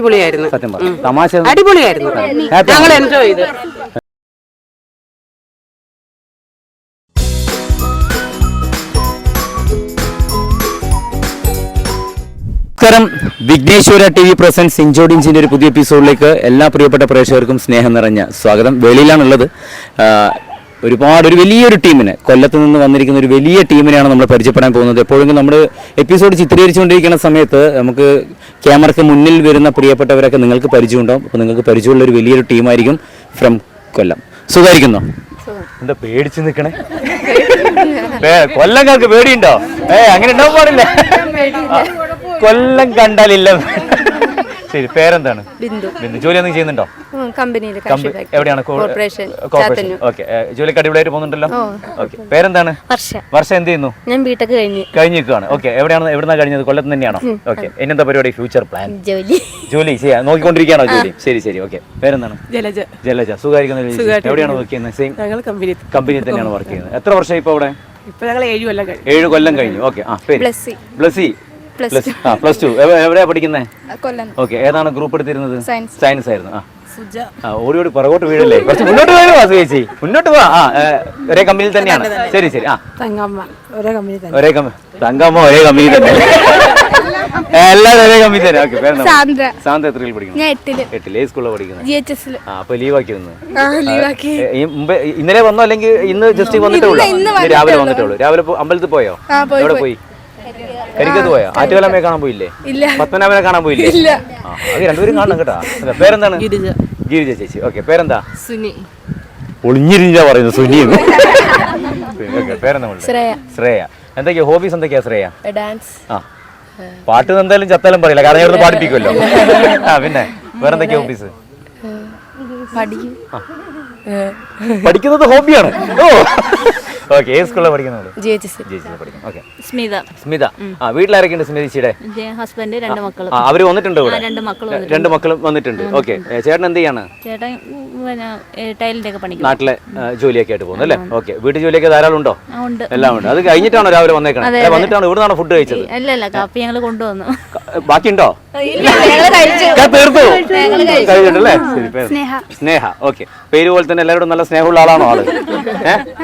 അടിപൊളിയായിരുന്നു. സത്യം പറഞ്ഞു. തമാശ അടിപൊളിയായിരുന്നു. ഞങ്ങൾ എൻജോയ് ചെയ്തു. നമസ്കാരം. വിഘ്നേശ്വര ടി വി പ്രസൻസ് ഇഞ്ചോഡിഞ്ചിന്റെ ഒരു പുതിയ എപ്പിസോഡിലേക്ക് എല്ലാ പ്രിയപ്പെട്ട പ്രേക്ഷകർക്കും സ്നേഹം നിറഞ്ഞ സ്വാഗതം. വെളിയിലാണുള്ളത്. ഒരു വലിയൊരു ടീമിനെ, കൊല്ലത്ത് നിന്ന് വന്നിരിക്കുന്ന ഒരു വലിയ ടീമിനെയാണ് നമ്മൾ പരിചയപ്പെടാൻ പോകുന്നത്. എപ്പോഴെങ്കിലും നമ്മൾ എപ്പിസോഡ് ചിത്രീകരിച്ചുകൊണ്ടിരിക്കുന്ന സമയത്ത് നമുക്ക് ക്യാമറയ്ക്ക് മുന്നിൽ വരുന്ന പ്രിയപ്പെട്ടവരൊക്കെ നിങ്ങൾക്ക് പരിചയമുണ്ടാവും. അപ്പോൾ നിങ്ങൾക്ക് പരിചയമുള്ള ഒരു വലിയൊരു ടീമായിരിക്കും ഫ്രം കൊല്ലം. സുഖമായിരിക്കുന്നോ? എന്താ പേടിച്ച് നിൽക്കണേ? കൊല്ലംകാർക്ക് പേടിയുണ്ടോ? അങ്ങനെ ഉണ്ടാവാൻ പാടില്ല. കൊല്ലം കണ്ടാലില്ല. ശരി, പേരെന്താണ്? ബിന്ദു. ജോലിയൊന്നും ചെയ്യുന്നുണ്ടോ? എവിടെയാണ്? ഓക്കെ. ജോലിക്ക് അടിപൊളിയായിട്ട് പോകുന്നുണ്ടല്ലോ. ഓക്കെ. പേരെന്താണ്? വർഷ. എന്ത് ചെയ്യുന്നു? ഞാൻ ബിടെക് കഴിഞ്ഞിരിക്കുകയാണ്. ഓക്കെ. എവിടെന്നാ കഴിഞ്ഞത്? കൊല്ലത്ത് തന്നെയാണോ? ഓക്കെ. ഇനിയെന്താ പരിപാടി? Future plan? ജോലി ചെയ്യാൻ നോക്കിക്കൊണ്ടിരിക്കുകയാണോ? ജോലി. ശരി. ഓക്കെ. പേരെന്താണ്? ജലജ. സുഖമായിരിക്കുന്നു. എവിടെയാണ് വർക്ക് ചെയ്യുന്നത്? സെയിം കമ്പനി തന്നെയാണ് വർക്ക് ചെയ്യുന്നത്. എത്ര വർഷമായി ഇപ്പൊ അവിടെ? 7 കൊല്ലം കഴിഞ്ഞു. ഓക്കെ. ബ്ലസ്സി. Plus two. എവിടെയാ പഠിക്കുന്നത്? ഓക്കെ. ഏതാണ് ഗ്രൂപ്പ് എടുത്തിരുന്നത്? സയൻസ് ആയിരുന്നു. ഓടി പുറകോട്ട് വീഴല്ലേ, കുറച്ച് മുന്നോട്ട് പോയാ ചേച്ചി, മുന്നോട്ട് പോവാ. ഒരേ കമ്പനിയിൽ തന്നെയാണ്. ശരി. തങ്കമ്മ ഒരേ കമ്പനി തന്നെ. എല്ലാവരും ഒരേ കമ്പനി തന്നെ. ഓക്കെ. സാന്ത എത്രയിൽ പഠിക്കുന്നു? 8. ഏത് സ്കൂളിലാണ് പഠിക്കുന്നത്? അപ്പൊ ലീവ് ആക്കി വന്നു. ഇന്നലെ വന്നോ അല്ലെങ്കിൽ ഇന്ന് ജസ്റ്റ് വന്നിട്ടേ ഉള്ളൂ? രാവിലെ വന്നിട്ടേ ഉള്ളൂ. രാവിലെ അമ്പലത്തിൽ പോയോ? എവിടെ പോയി? കരിക്കത്ത് പോയോ? ആറ്റുകാലമ്മയെ കാണാൻ പോയില്ലേ? പത്മനാഭനെ കാണാൻ പോയില്ലേ? അത് രണ്ടുപേരും കാണണം കേട്ടോ. പേരെന്താണ്? ഗിരിജ ചേച്ചി. ഓക്കെ. പേരെന്താ? ഒളിഞ്ഞിരിഞ്ഞ പറയുന്നത് സുനി. പേരെന്താ? ശ്രേയ. എന്തൊക്കെയാ ഹോബീസ്? എന്തൊക്കെയാ ശ്രേയ? ഡാൻസ്. പാട്ട് എന്തായാലും ചത്താലും പറയില്ല, കാരണം ഇവിടുന്ന് പാടിപ്പിക്കുമല്ലോ. പിന്നെ വേറെന്തൊക്കെയാ ഹോബീസ്? പഠിക്കുന്നത് ഹോബിയാണ്. ഓക്കെ. ഏത് സ്കൂളിലാണ് പഠിക്കുന്നത്? പഠിക്കുന്നത്. ഓക്കെ. സ്മിത. വീട്ടിലാരൊക്കെയുണ്ട് സ്മിതച്ചിയുടെ? ഹസ്ബൻഡ്, 2 മക്കൾ. അവര് വന്നിട്ടുണ്ട് ഇവിടെ? 2 മക്കളും വന്നിട്ടുണ്ട്. ഓക്കെ. ചേട്ടൻ എന്ത് ചെയ്യാണ്? നാട്ടിലെ ജോലിയൊക്കെ ആയിട്ട് പോകുന്നു അല്ലേ? ഓക്കെ. വീട്ടു ജോലിയൊക്കെ ധാരാളം ഉണ്ടോ? എല്ലാം ഉണ്ട്. അത് കഴിഞ്ഞിട്ടാണോ രാവിലെ വന്നേക്കണം? വന്നിട്ടാണോ ഇവിടുന്നാണോ ഫുഡ് കഴിച്ചത്? കൊണ്ടുവന്നു. ബാക്കിയുണ്ടോ? തീർത്തു കഴിഞ്ഞിട്ടല്ലേ? സ്നേഹ. ഓക്കെ. പേര് പോലെ തന്നെ എല്ലാവരോടും നല്ല സ്നേഹമുള്ള ആളാണോ ആള്?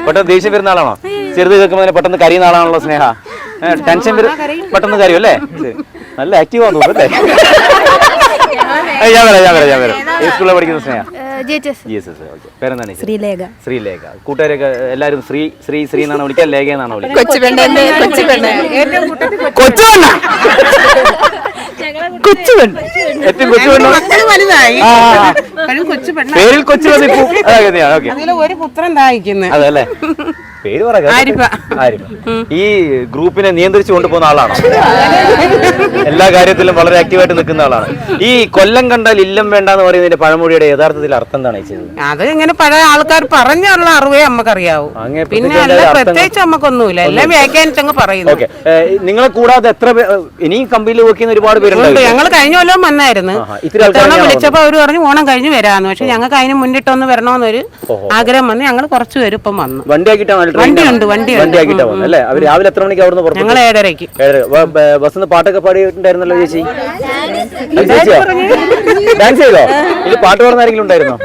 പെട്ടെന്ന് ദേഷ്യം വരുന്ന ആളാണോ? ചെറുത് കേൾക്കുമ്പോൾ പെട്ടെന്ന് കരയുന്ന ആളാണല്ലോ സ്നേഹ? ടെൻഷൻ പെട്ടെന്ന് കരയും അല്ലേ? നല്ല ആക്റ്റീവ് ആണെന്ന് തോന്നുന്നു അല്ലേ? ഞാൻ വരാം. ഏത് സ്കൂളിലാണ് പഠിക്കുന്നത് സ്നേഹ? പേരെന്താണ്? ശ്രീലേഖ. കൂട്ടുകാരൊക്കെ എല്ലാരും ശ്രീ എന്നാണ് വിളിക്കുക? ലേഖ എന്നാണ് വിളിക്കുക? പേരിൽ കൊച്ചു ഒരു പുത്രൻ ദാഹിക്കുന്നു. അതല്ലേ പേര് പറയാ. ഈ ഗ്രൂപ്പിനെ നിയന്ത്രിച്ചു കൊണ്ടുപോകുന്ന ആളാണോ? എല്ലാ കാര്യത്തിലും വളരെ ആക്റ്റീവായിട്ട് നിൽക്കുന്ന ആളാണ്. ഈ കൊല്ലം കണ്ടാൽ ഇല്ലം വേണ്ടെന്ന് പറയുന്നതിന്റെ പഴമൊഴിയുടെ യഥാർത്ഥത്തിൽ അർത്ഥം എന്താണ് ചെയ്തത്? അത് ഇങ്ങനെ പഴയ ആൾക്കാർ പറഞ്ഞുള്ള അറിവേ നമുക്കറിയാവൂ. പിന്നെ പ്രത്യേകിച്ച് നമുക്കൊന്നുമില്ല, എല്ലാം വ്യാഖ്യാനിച്ചങ്ങ് പറയുന്നു. ഓക്കെ. നിങ്ങളെ കൂടാതെ എത്ര ഇനിയും കമ്പനിയിൽ വർക്ക് ചെയ്യുന്ന ഒരുപാട് പേരുണ്ട്. ഞങ്ങൾ കഴിഞ്ഞ കൊല്ലം വന്നായിരുന്നു. വിളിച്ചപ്പോ അവര് പറഞ്ഞു ഓണം കഴിഞ്ഞ് വരാന്ന്. പക്ഷെ ഞങ്ങൾക്ക് അതിന് മുന്നിട്ടൊന്ന് വരണമെന്നൊരു ആഗ്രഹം വന്ന് ഞങ്ങൾ കുറച്ചു പേര് ഇപ്പം വന്നു. വണ്ടിയാക്കിട്ടാ വന്നു അല്ലേ? അവര് രാവിലെ എത്ര മണിക്ക് അവിടുന്ന് പുറത്തു? ഞങ്ങൾ 7:30. ബസ്സിന്ന് പാട്ടൊക്കെ പാടിയിട്ടുണ്ടായിരുന്നല്ലോ ചേച്ചി? ഡാൻസ് ചെയ്തോ? ഇത് പാട്ട് പാടുന്ന ആരെങ്കിലും ഉണ്ടായിരുന്നോ?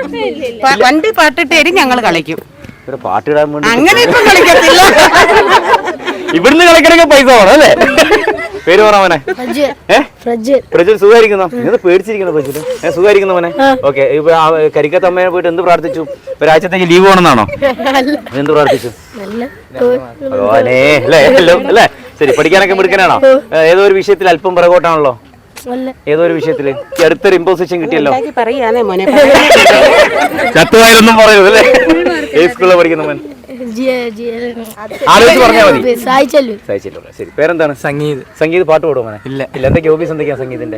വണ്ടി പാട്ടിട്ടേരും ഞങ്ങൾ കളിക്കും. പാട്ടിടാൻ വേണ്ടി അങ്ങനെ ഇപ്പം കളിക്കത്തില്ല. ഇവിടുന്ന് കളിക്കണമെങ്കിൽ പൈസ വേണം അല്ലേ? പേര് പറയാമോനെ? പ്രജൽ. സുഖമായിരിക്കുന്നോ? ഇത് പേടിച്ചിരിക്കുന്നു പ്രജൽ. സുഖമായിരിക്കുന്നു മോനെ? ഓക്കെ. ഇപ്പൊ കരിക്കത്ത് അമ്മയെ പോയിട്ട് എന്ത് പ്രാർത്ഥിച്ചു? ഒരാഴ്ചത്തേക്ക് ലീവ് വേണമെന്നാണോ? എന്ത് പ്രാർത്ഥിച്ചു? അല്ലേ? ശരി. പഠിക്കാനൊക്കെ മിടുക്കനാണോ? ഏതോ ഒരു വിഷയത്തിൽ അല്പം പിറകോട്ടാണല്ലോ. ഏതോ ഒരു വിഷയത്തില് അടുത്തൊരു ഇമ്പോസിഷൻ കിട്ടിയല്ലോ. ചത്തുവായൊന്നും പറയൂ അല്ലേ? ഏത് സ്കൂളിലാണ് പഠിക്കുന്ന മോൻ? ആലോചിച്ച് പറഞ്ഞാൽ മതി. സായിച്ചല്ലോ. ശരി. പേരെന്താണ്? സംഗീത്. പാട്ട് പാടുമോ മോനെ? ഇല്ല. എന്തൊക്കെ ഹോബീസ് എന്തൊക്കെയാ സംഗീതിന്റെ?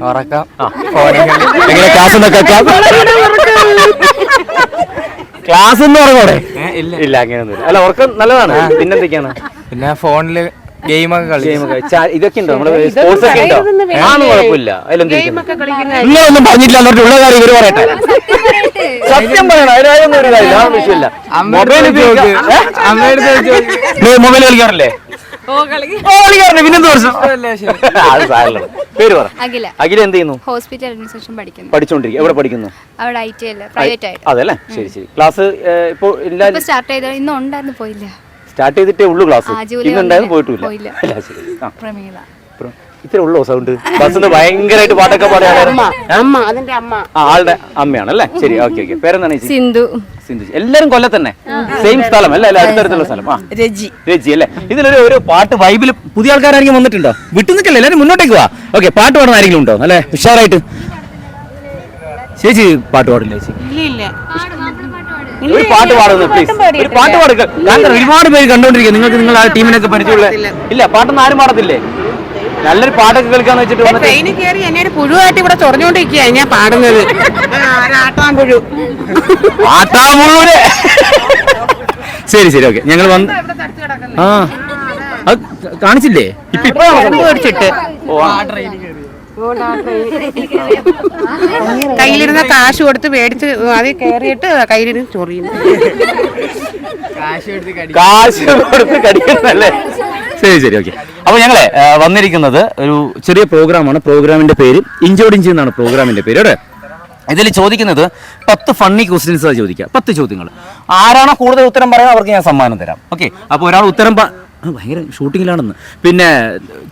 എങ്ങനെ ക്ലാസ് എന്ന് പറഞ്ഞോടെ? ഇല്ല, അങ്ങനെയൊന്നുമില്ല. അല്ല, ഉറക്കം നല്ലതാണ്. പിന്നെന്തൊക്കെയാണ്? പിന്നെ ഫോണില് ഗെയിമൊക്കെ ഇതൊക്കെ ഉണ്ടോ? നമ്മള് സ്പോർട്സ് ഒക്കെ ഉണ്ടോ? ആണെന്ന് കുഴപ്പമില്ല. നിങ്ങളൊന്നും പറഞ്ഞിട്ടില്ല എന്നിട്ട് ഉള്ള കാര്യം ഇവര് പറയട്ടെ. സത്യം പറയണം. അതിനായൊന്നും ഒരു കാര്യമില്ല. ആ വിഷയമില്ല. മൊബൈൽ കളിക്കാറില്ലേ? കളിക്കാറില്ലേ? പിന്നെന്ത് പ്രശ്നം? അത് സാരമുള്ളത്. പേര് പറ. അഖില. അഖില എന്ത് ചെയ്യുന്നു? ഹോസ്പിറ്റൽ അഡ്മിനിസ്ട്രേഷൻ പഠിക്കുന്നു. പഠിച്ചോണ്ടിരിക്കും. എവിടെ പഠിക്കുന്നു? അവിടെ IT അല്ല, പ്രൈവറ്റ് ആയിട്ട്. അതല്ലേ, ശരി ശരി. ക്ലാസ് ഇപ്പോൾ സ്റ്റാർട്ട് ചെയ്ത ഇന്ന് ഉണ്ടായിരുന്നു, പോയില്ല. സ്റ്റാർട്ട് ചെയ്തിട്ടേ ഉള്ളൂ ക്ലാസ്. ഇന്നുണ്ടായിരുന്നു, പോയിട്ടില്ല. അല്ല ശരി. പ്രമീള. ഇത്ര ഉള്ളോ സൗണ്ട്? ബസ്സിന്ന് ഭയങ്കരമായിട്ട് പാട്ടൊക്കെ പാടുകയാണ്. ആളുടെ അമ്മയാണല്ലേ? ശരി, ഓക്കെ ഓക്കെ. പേരെന്താണ്? സിന്ധു. സിന്ധു. എല്ലാരും കൊല്ലം തന്നെ, സെയിം സ്ഥലം അല്ലേ? അടുത്തടുത്തുള്ള സ്ഥലം. രജി അല്ലേ? ഇതിലൊരു ഒരു പാട്ട് വൈബിൽ പുതിയ ആൾക്കാരെങ്കിലും വന്നിട്ടുണ്ടോ? വിട്ടു നിൽക്കല്ലേ, എല്ലാവരും മുന്നോട്ടേക്ക് വാ. ഓക്കെ, പാട്ട് പാടുന്ന ആരെങ്കിലും ഉണ്ടോ? അല്ലെ ഉഷാറായിട്ട്. ചേച്ചി പാട്ട് പാടില്ലേ ചേച്ചി? ഒരു പാട്ട് പാടുന്നു പ്ലീസ്. ഒരു പാട്ട് പാടുക. കാരണം ഒരുപാട് പേര് കണ്ടോണ്ടിരിക്കുക. നിങ്ങൾക്ക് നിങ്ങൾ ആ ടീമിനൊക്കെ പരിചയമുള്ള ഇല്ല, പാട്ടൊന്നും ആരും പാടത്തില്ലേ? നല്ലൊരു പാട്ടൊക്കെ കളിക്കാന്ന് വെച്ചിട്ട് ട്രെയിനിൽ കയറി എന്നെ ഒരു പുഴുവായിട്ട് ഇവിടെ ചൊറഞ്ഞോണ്ടിരിക്കുക ഞാൻ പാടുന്നത്. ആട്ടാമ്പുഴു. ആട്ടാമ്പുഴൂര്. ശരി ശരി, ഓക്കെ. ഞങ്ങൾ വന്ന് ആ അത് കാണിച്ചില്ലേ? ഇപ്പൊ മേടിച്ചിട്ട് കയ്യിലിരുന്ന കാശ് കൊടുത്ത് മേടിച്ച് അത് കയറിയിട്ട് കയ്യിലിരുന്ന് ചൊറിയുന്നു. കാശ് കൊടുത്ത് കടിക്കുന്നല്ലേ? ശരി ശരി, ഓക്കെ. അപ്പോൾ ഞങ്ങളെ വന്നിരിക്കുന്നത് ഒരു ചെറിയ പ്രോഗ്രാമാണ്. പ്രോഗ്രാമിന്റെ പേര് ഇഞ്ചോടിഞ്ചി എന്നാണ് പ്രോഗ്രാമിന്റെ പേര്. അവിടെ ഇതിൽ ചോദിക്കുന്നത് 10 ഫണ്ണി ക്വസ്റ്റ്യൻസ് ചോദിക്കുക. 10 ചോദ്യങ്ങൾ. ആരാണോ കൂടുതൽ ഉത്തരം പറയുന്നത് അവർക്ക് ഞാൻ സമ്മാനം തരാം. ഓക്കെ. അപ്പോൾ ഒരാൾ ഉത്തരം ഭയങ്കര ഷൂട്ടിങ്ങിലാണെന്ന്. പിന്നെ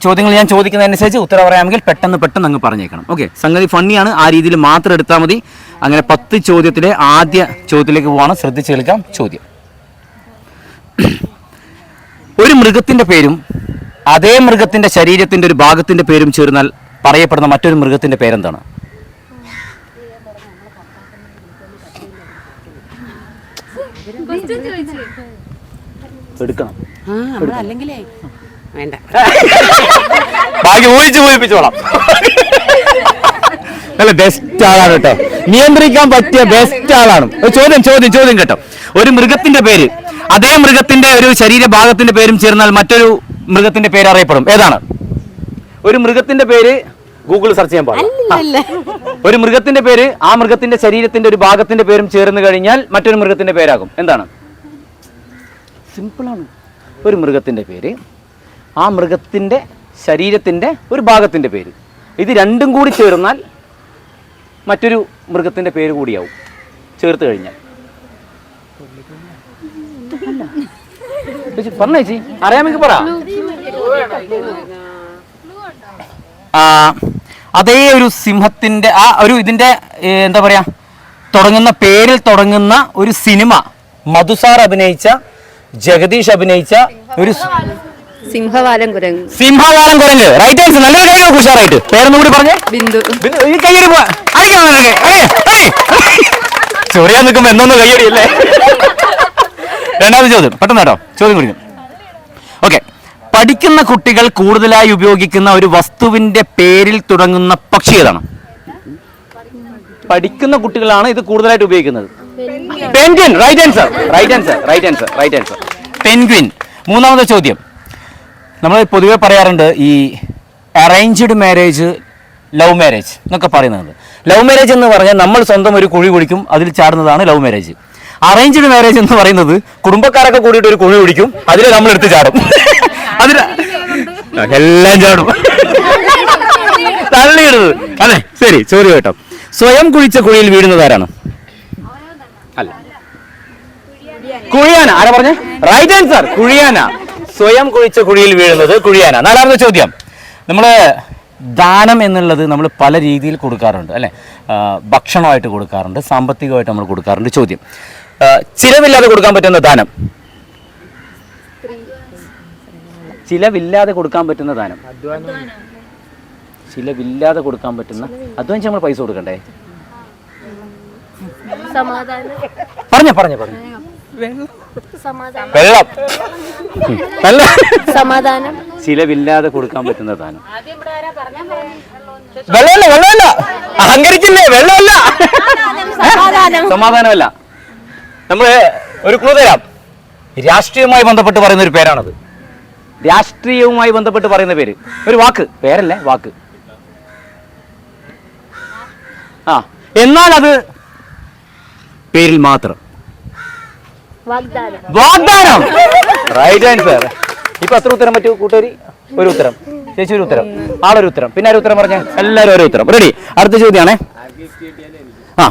ചോദ്യങ്ങൾ ഞാൻ ചോദിക്കുന്നതനുസരിച്ച് ഉത്തരം പറയാമെങ്കിൽ പെട്ടെന്ന് അങ്ങ് പറഞ്ഞേക്കണം. ഓക്കെ. സംഗതി ഫണ്ണിയാണ്, ആ രീതിയിൽ മാത്രം എടുത്താൽ മതി. അങ്ങനെ 10 ചോദ്യത്തിലെ ആദ്യ ചോദ്യത്തിലേക്ക് പോവാണ്. ശ്രദ്ധിച്ച് കേൾക്കാം ചോദ്യം. ഒരു മൃഗത്തിന്റെ പേരും അതേ മൃഗത്തിന്റെ ശരീരത്തിന്റെ ഒരു ഭാഗത്തിന്റെ പേരും ചേർന്നാൽ പറയപ്പെടുന്ന മറ്റൊരു മൃഗത്തിന്റെ പേരെന്താണ്? എടുക്കണം. അല്ലെങ്കിലേ വേണ്ട, ബാക്കി ഊഹിച്ചോളാം. അല്ല, ബെസ്റ്റ് ആളാണ് കേട്ടോ, നിയന്ത്രിക്കാൻ പറ്റിയ ബെസ്റ്റ് ആളാണ്. ചോദ്യം കേട്ടോ. ഒരു മൃഗത്തിന്റെ പേര് അതേ മൃഗത്തിന്റെ ഒരു ശരീരഭാഗത്തിന്റെ പേരും ചേർന്നാൽ മറ്റൊരു മൃഗത്തിന്റെ പേര് അറിയപ്പെടും. ഏതാണ്? ഒരു മൃഗത്തിന്റെ പേര് ഗൂഗിൾ സെർച്ച് ചെയ്യാൻ പാടില്ല. ഒരു മൃഗത്തിന്റെ പേര് ആ മൃഗത്തിന്റെ ശരീരത്തിന്റെ ഒരു ഭാഗത്തിന്റെ പേരും ചേർന്ന് കഴിഞ്ഞാൽ മറ്റൊരു മൃഗത്തിന്റെ പേരാകും. എന്താണ്? സിമ്പിളാണ്. ഒരു മൃഗത്തിന്റെ പേര് ആ മൃഗത്തിന്റെ ശരീരത്തിന്റെ ഒരു ഭാഗത്തിന്റെ പേര്, ഇത് രണ്ടും കൂടി ചേർന്നാൽ മറ്റൊരു മൃഗത്തിന്റെ പേര് കൂടിയാവും ചേർത്ത് കഴിഞ്ഞാൽ. പറഞ്ഞേച്ചി അറിയാമെങ്കിൽ പറ. അതേ ഒരു സിംഹത്തിന്റെ ആ ഒരു ഇതിന്റെ എന്താ പറയാ തുടങ്ങുന്ന പേരിൽ തുടങ്ങുന്ന ഒരു സിനിമ മധുസാർ അഭിനയിച്ച, ജഗദീഷ് അഭിനയിച്ച ഒരു സിംഹവാലൻ കുരങ്ങ്. Right answer. നല്ലൊരു കൈ നോക്കൂ ഉഷാറായിട്ട്. പേരൊന്നും കൂടി പറഞ്ഞേ. ബിന്ദു. ഈ കയ്യടി ചൊറിയാൻ നിൽക്കുമ്പോ എന്നൊന്ന് കയ്യടിയല്ലേ? രണ്ടാമത്തെ ചോദ്യം പെട്ടെന്ന് കേട്ടോ, ചോദ്യം കുറിക്കും. ഓക്കെ. പഠിക്കുന്ന കുട്ടികൾ കൂടുതലായി ഉപയോഗിക്കുന്ന ഒരു വസ്തുവിന്റെ പേരിൽ തുടങ്ങുന്ന പക്ഷി ഏതാണ്? പഠിക്കുന്ന കുട്ടികളാണ് ഇത് കൂടുതലായിട്ട് ഉപയോഗിക്കുന്നത്. പെൻഗ്വിൻ. Right answer. പെൻഗ്വിൻ. മൂന്നാമത്തെ ചോദ്യം. നമ്മൾ പൊതുവെ പറയാറുണ്ട് ഈ അറേഞ്ച്ഡ് മാരേജ്, ലവ് മാരേജ് എന്നൊക്കെ പറയുന്നത്. ലവ് മാരേജ് എന്ന് പറഞ്ഞാൽ നമ്മൾ സ്വന്തം ഒരു കുഴി കുഴിക്കും, അതിൽ ചാടുന്നതാണ് ലവ് മാരേജ്. അറേഞ്ച്ഡ് മാരേജ് എന്ന് പറയുന്നത് കുടുംബക്കാരൊക്കെ കൂടിയിട്ട് ഒരു കുഴി കുഴിക്കും, അതിൽ നമ്മൾ എടുത്ത് ചാടും. അതിന് എല്ലാം ചാടും, തള്ളിയിടുന്നത് അല്ലേ? ശരി, ചോദ്യം കേട്ടോ. സ്വയം കുഴിച്ച കുഴിയിൽ വീഴുന്നത് ആരാണ്? അല്ല, കുഴിയാന. ആരാ പറഞ്ഞേ? റൈറ്റ് ആൻസർ, കുഴിയാന. സ്വയം കുഴിച്ച കുഴിയിൽ വീഴുന്നത് കുഴിയാന. നാലാമത്തെ ചോദ്യം. നമ്മള് ദാനം എന്നുള്ളത് നമ്മൾ പല രീതിയിൽ കൊടുക്കാറുണ്ട് അല്ലെ? ഭക്ഷണമായിട്ട് കൊടുക്കാറുണ്ട്, സാമ്പത്തികമായിട്ട് നമ്മൾ കൊടുക്കാറുണ്ട്. ചോദ്യം, ചിലവില്ലാതെ കൊടുക്കാൻ പറ്റുന്ന ദാനം. ചിലവില്ലാതെ കൊടുക്കാൻ പറ്റുന്ന ദാനം. ചിലവില്ലാതെ കൊടുക്കാൻ പറ്റുന്ന, അധ്വാനിച്ച് നമ്മൾ പൈസ കൊടുക്കണ്ടേ? പറഞ്ഞ വെള്ളം. നല്ല സമാധാനം. ചിലവില്ലാതെ കൊടുക്കാൻ പറ്റുന്ന ദാനം. വെള്ളമല്ല, അഹങ്കരിക്കില്ലേ? വെള്ളമല്ല, സമാധാനമല്ല. നമ്മള് ഒരു ക്ലൂ തരാം. രാഷ്ട്രീയവുമായി ബന്ധപ്പെട്ട് പറയുന്ന ഒരു പേരാണത്. രാഷ്ട്രീയവുമായി ബന്ധപ്പെട്ട് പറയുന്ന പേര്, ഒരു വാക്ക്, പേരല്ലേ, വാക്ക്. എന്നാൽ അത് പേരിൽ മാത്രം. വാഗ്ദാനം. Right answer. ഇപ്പൊ എത്ര ഉത്തരം പറ്റൂ കൂട്ടുകാരി? ഒരു ഉത്തരം. ചേച്ചി ഒരു ഉത്തരം. ആളൊരു ഉത്തരം, പിന്നെ ഒരു ഉത്തരം പറഞ്ഞ എല്ലാവരും ഓരോ ഉത്തരം. റെഡി? അടുത്ത ചോദ്യമാണേ. ആ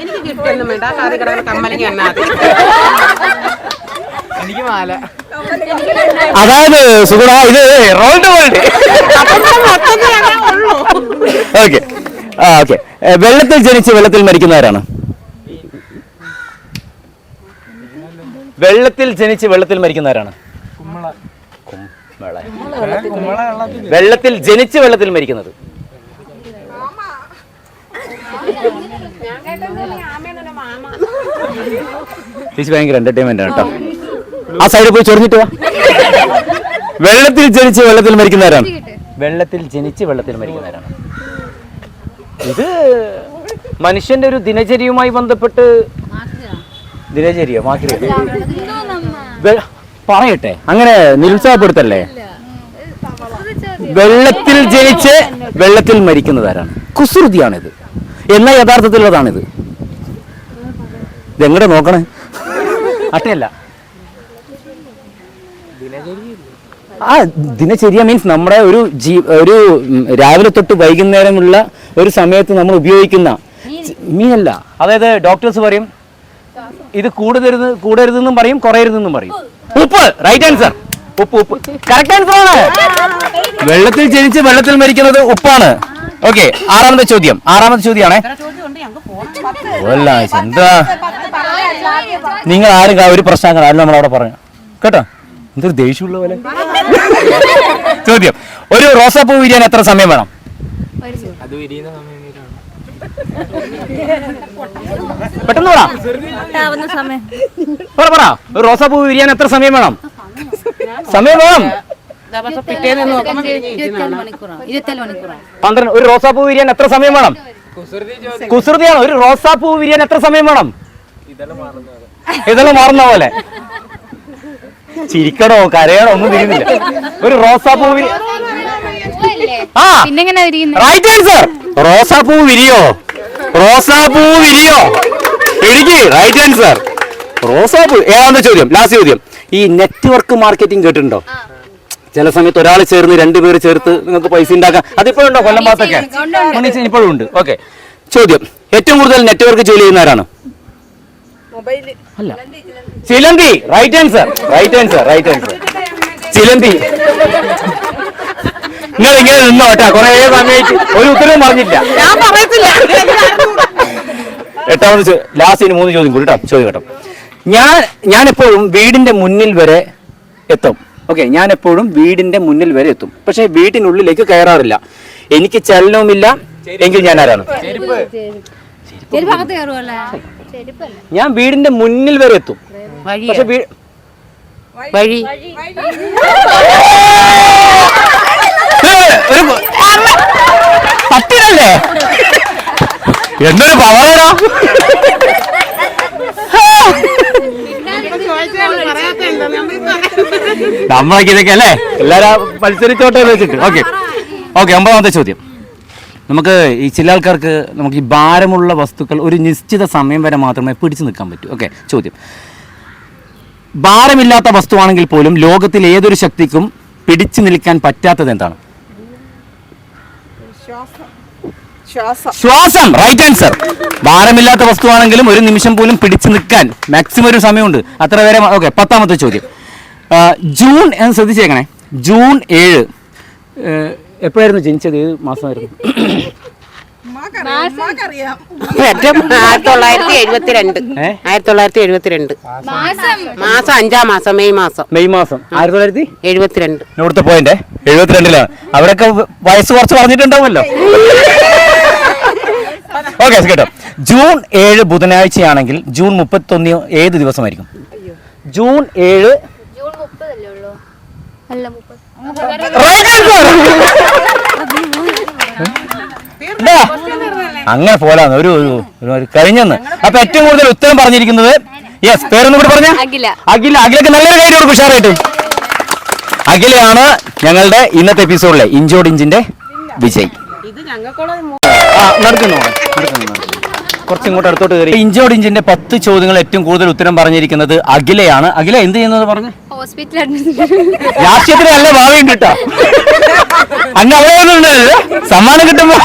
എനിക്ക് കിട്ടിയൊന്നും വേണ്ട, കാതി കിടക്കുന്ന കമ്മലിങ് എന്നാ എനിക്ക് മാല. അതായത് സുഗുണ ഇത് റോൾഡ് വേൾഡ്. Okay okay. വെള്ളത്തിൽ ജനിച്ച് വെള്ളത്തിൽ മരിക്കുന്നവരാണ്? വെള്ളത്തിൽ ജനിച്ച് വെള്ളത്തിൽ മരിക്കുന്നവരാണ്? വെള്ളത്തിൽ ജനിച്ച് വെള്ളത്തിൽ മരിക്കുന്നത്? ചേച്ചി ഭയങ്കര എന്റർടൈൻമെന്റ് ആണ് കേട്ടോ. ആ സൈഡിൽ പോയി ചൊറിഞ്ഞിട്ട് വാ. വെള്ളത്തിൽ ജനിച്ച് വെള്ളത്തിൽ മരിക്കുന്നവരാണ്? വെള്ളത്തിൽ ജനിച്ച് വെള്ളത്തിൽ മരിക്കുന്നവരാണ്. ഇത് മനുഷ്യന്റെ ഒരു ദിനചര്യയുമായി ബന്ധപ്പെട്ട് ദിനചര്യ പറയട്ടെ, അങ്ങനെ നിരുത്സാഹപ്പെടുത്തല്ലേ. വെള്ളത്തിൽ ജനിച്ച് വെള്ളത്തിൽ മരിക്കുന്നതാരാണ്? കുസൃതിയാണിത്. എന്നാ യഥാർത്ഥത്തിലുള്ളതാണിത്. ഇതെങ്ങടെ നോക്കണേ? അട്ടയല്ല. ആ ദിനചര്യ മീൻസ് നമ്മുടെ ഒരു രാവിലെ തൊട്ട് വൈകുന്നേരമുള്ള ഒരു സമയത്ത് നമ്മൾ ഉപയോഗിക്കുന്ന മീനല്ല. അതായത് ഡോക്ടേഴ്സ് പറയും ഇത് കൂടരുതെന്നും പറയും, കുറയരുതെന്നും പറയും. ഉപ്പ്. Right answer. ഉപ്പ്. കറക്റ്റ് ആൻസർ ആണ്. വെള്ളത്തിൽ ജനിച്ച് വെള്ളത്തിൽ മരിക്കുന്നത് ഉപ്പാണ്. ഓക്കെ, ആറാമത്തെ ചോദ്യമാണേ. എന്താ നിങ്ങൾ ആരും ഒരു പ്രശ്നങ്ങൾ ആരും നമ്മളവിടെ പറഞ്ഞു കേട്ടോ. എന്തൊരു ദേഷ്യമുള്ള പോലെ. ചോദ്യം: ഒരു റോസാപ്പൂ വിരിയാൻ എത്ര സമയം വേണം? പെട്ടെന്ന് പറ. ഒരു റോസാപ്പൂ വിരിയാൻ എത്ര സമയം വേണം? ഒരു റോസാപ്പൂ വിരിയാൻ എത്ര സമയം വേണം? കുസൃതിയാണ്. ഒരു റോസാപ്പൂ വിരിയാൻ എത്ര സമയം വേണം? ഇതെല്ലാം മാറുന്ന പോലെ. ചിരിക്കണോ കരയണോ ഒന്നും തിരിയുന്നില്ല. ഒരു റോസാപ്പൂ റൈറ്റ് ആൻസർ. റോസാപ്പൂ വിരിയോ? എനിക്ക് റൈറ്റ് ആൻസർ റോസാപ്പൂ. ഏഴാമത്തെ ചോദ്യം, ലാസ്റ്റ് ചോദ്യം. ഈ നെറ്റ്വർക്ക് മാർക്കറ്റിംഗ് കേട്ടിട്ടുണ്ടോ? ചില സമയത്ത് ഒരാൾ ചേർന്ന് രണ്ടുപേർ ചേർത്ത് നിങ്ങൾക്ക് പൈസ ഉണ്ടാക്കാം. അതിപ്പോഴുണ്ടോ? കൊല്ലം ഭാഗത്തൊക്കെ ഇപ്പോഴും ഉണ്ട്. ഓക്കെ, ചോദ്യം: ഏറ്റവും കൂടുതൽ നെറ്റ്വർക്ക് ജോലി ചെയ്യുന്നവരാണ്? അല്ല, ചിലന്തി. Right answer. ചിലന്തി. നിങ്ങൾ ഇങ്ങനെ നിന്നോ കേട്ടാ, കുറെ സമയത്ത് ഒരു ഉത്തരവും പറഞ്ഞില്ല. ഞാൻ പറയത്തില്ല. എട്ടാമത് ലാസ്റ്റ് 3 ചോദ്യം കൂടി ചോദ്യം കേട്ടോ. ഞാൻ എപ്പോഴും വീടിന്റെ മുന്നിൽ വരെ എത്തും. ഓക്കെ, ഞാൻ എപ്പോഴും വീടിന്റെ മുന്നിൽ വരെ എത്തും, പക്ഷെ വീട്ടിനുള്ളിലേക്ക് കയറാറില്ല. എനിക്ക് ചലനവുമില്ല. എങ്കിൽ ഞാൻ ആരാണ്? ഞാൻ വീടിന്റെ മുന്നിൽ വരെ എത്തും, പക്ഷെ വഴി. പട്ടിയല്ലേ? എന്തൊരു പവറാ. നമ്മളൊക്കെ ഇതൊക്കെ അല്ലേ എല്ലാരും മത്സരിച്ചോട്ടെ വെച്ചിട്ട്. ഓക്കെ, 9ാമത്തെ ചോദ്യം. നമുക്ക് ഈ ചില ആൾക്കാർക്ക് നമുക്ക് ഈ ഭാരമുള്ള വസ്തുക്കൾ ഒരു നിശ്ചിത സമയം വരെ മാത്രമേ പിടിച്ചു നിൽക്കാൻ പറ്റൂ. ഓക്കെ, ചോദ്യം: ഭാരമില്ലാത്ത വസ്തുവാണെങ്കിൽ പോലും ലോകത്തിൽ ഏതൊരു ശക്തിക്കും പിടിച്ചു നിൽക്കാൻ പറ്റാത്തത് എന്താണ്? ശ്വാസം. Right answer. ഭാരമില്ലാത്ത വസ്തുവാണെങ്കിലും ഒരു നിമിഷം പോലും പിടിച്ചു നിൽക്കാൻ മാക്സിമം ഒരു സമയമുണ്ട്, അത്ര വരെ. ഓക്കെ, 10ാമത്തെ ചോദ്യം. ജൂൺ എന്ന് ശ്രദ്ധിച്ചേക്കണേ. ജൂൺ 7 എപ്പോഴായിരുന്നു ജനിച്ചത്? ഏത് മാസമായിരുന്നു? 1972. 1972 മാസം 5-ാം മാസം, മെയ് മാസം. 1972. ഇവിടുത്തെ പോയിന്റ് 72ലാണ്. അവരൊക്കെ വയസ്സ് കുറച്ച് പറഞ്ഞിട്ടുണ്ടാവുമല്ലോ. ഓക്കെ കേട്ടോ. ജൂൺ 7 ബുധനാഴ്ചയാണെങ്കിൽ ജൂൺ 31 ഏത് ദിവസമായിരിക്കും? ജൂൺ 7 അങ്ങനെ പോലാണ് ഒരു കഴിഞ്ഞെന്ന്. അപ്പൊ ഏറ്റവും കൂടുതൽ ഉത്തരം പറഞ്ഞിരിക്കുന്നത് യെസ്, പേരൊന്നും കൂടി പറഞ്ഞ അഖിലക്ക് നല്ലൊരു കൈ കൊടുക്കും. ഉഷാറായിട്ട് അഖിലയാണ് ഞങ്ങളുടെ ഇന്നത്തെ എപ്പിസോഡിലെ ഇഞ്ചോട് ഇഞ്ചിന്റെ വിജയ്. നടക്കുന്നു കുറച്ചിങ്ങോട്ട് അടുത്തോട്ട് കയറി. ഇഞ്ചോട് ഇഞ്ചിന്റെ 10 ചോദ്യങ്ങൾ ഏറ്റവും കൂടുതൽ ഉത്തരം പറഞ്ഞിരിക്കുന്നത് അഖിലയാണ്. അഖില എന്ത് ചെയ്യുന്നത് പറഞ്ഞു? Hospital admission. രാഷ്ട്രീയത്തിന് നല്ല ഭാവിയും കിട്ടാ. അങ്ങ് അവിടെ ഒന്നും സമ്മാനം കിട്ടുമ്പോ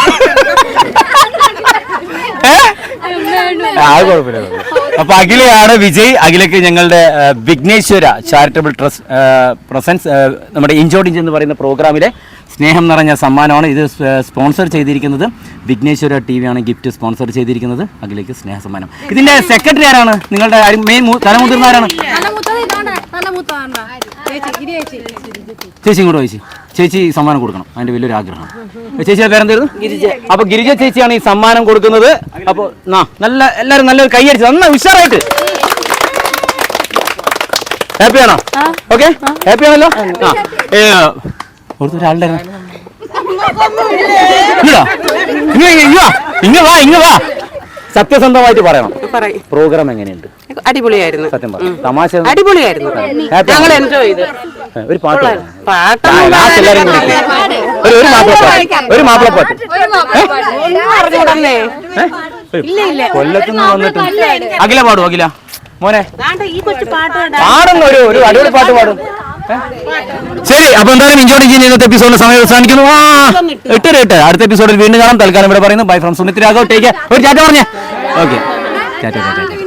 അത് കുഴപ്പമില്ല. അപ്പൊ അഖിലയാണ് വിജയ്. അഖിലക്ക് ഞങ്ങളുടെ വിഘ്നേശ്വര ചാരിറ്റബിൾ ട്രസ്റ്റ് പ്രസൻസ് നമ്മുടെ ഇഞ്ചോടിഞ്ച് എന്ന് പറയുന്ന പ്രോഗ്രാമിലെ സ്നേഹം നിറഞ്ഞ സമ്മാനമാണ്. ഇത് സ്പോൺസർ ചെയ്തിരിക്കുന്നത് വിഘ്നേശ്വര TV ആണ്. ഗിഫ്റ്റ് സ്പോൺസർ ചെയ്തിരിക്കുന്നത് അഖിലേക്ക് സ്നേഹ സമ്മാനം. ഇതിന്റെ സെക്രട്ടറി ആരാണ്? നിങ്ങളുടെ മെയിൻ തലമുതിർന്ന ആരാണ്? ചേച്ചി ഇങ്ങോട്ട് ചോദിച്ചു. ചേച്ചി സമ്മാനം കൊടുക്കണം, അതിന്റെ വലിയൊരു ആഗ്രഹമാണ്. ചേച്ചിയുടെ പേരെന്തായിരുന്നു? ഗിരിജ. അപ്പൊ ഗിരിജ ചേച്ചിയാണ് ഈ സമ്മാനം കൊടുക്കുന്നത്. അപ്പൊ നല്ല എല്ലാവരും നല്ലൊരു കൈയടിച്ച് നന്നായി ഉഷാറായിട്ട്. ഹാപ്പിയാണോ? ഓക്കെ, ഹാപ്പിയാണല്ലോ. ഒരാളുടെ ഇങ്ങ വാ സത്യസന്ധമായിട്ട് പറയണം. പ്രോഗ്രാം എങ്ങനെയുണ്ട്? അടിപൊളിയായിരുന്നു. സത്യം പറ, തമാശ അടിപൊളിയായിരുന്നു. ഞങ്ങൾ എൻജോയ് ചെയ്തു. ഒരു പാട്ട് എല്ലാരും ഒരു മാപ്പിളപ്പാട്ട് കൊല്ലത്തുനിന്ന് വന്നിട്ട് അഖില പാടും. അഖില മോനെ പാടുന്ന ഒരു അടിപൊളി പാട്ട് പാടും. ശരി, അപ്പൊ എന്തായാലും ഇഞ്ചോടിഞ്ച് ഇന്നത്തെ എപ്പിസോഡിൽ സമയം അവസാനിക്കുന്നു. ഇട്ട് അടുത്ത എപ്പിസോഡിൽ വീണ്ടും കാണാം. തൽക്കാലം ഇവിടെ പറയുന്നു bye from Sunith Raghav. Take care. ഒരു ടാറ്റ പറഞ്ഞേ. ഓക്കെ, ടാറ്റ.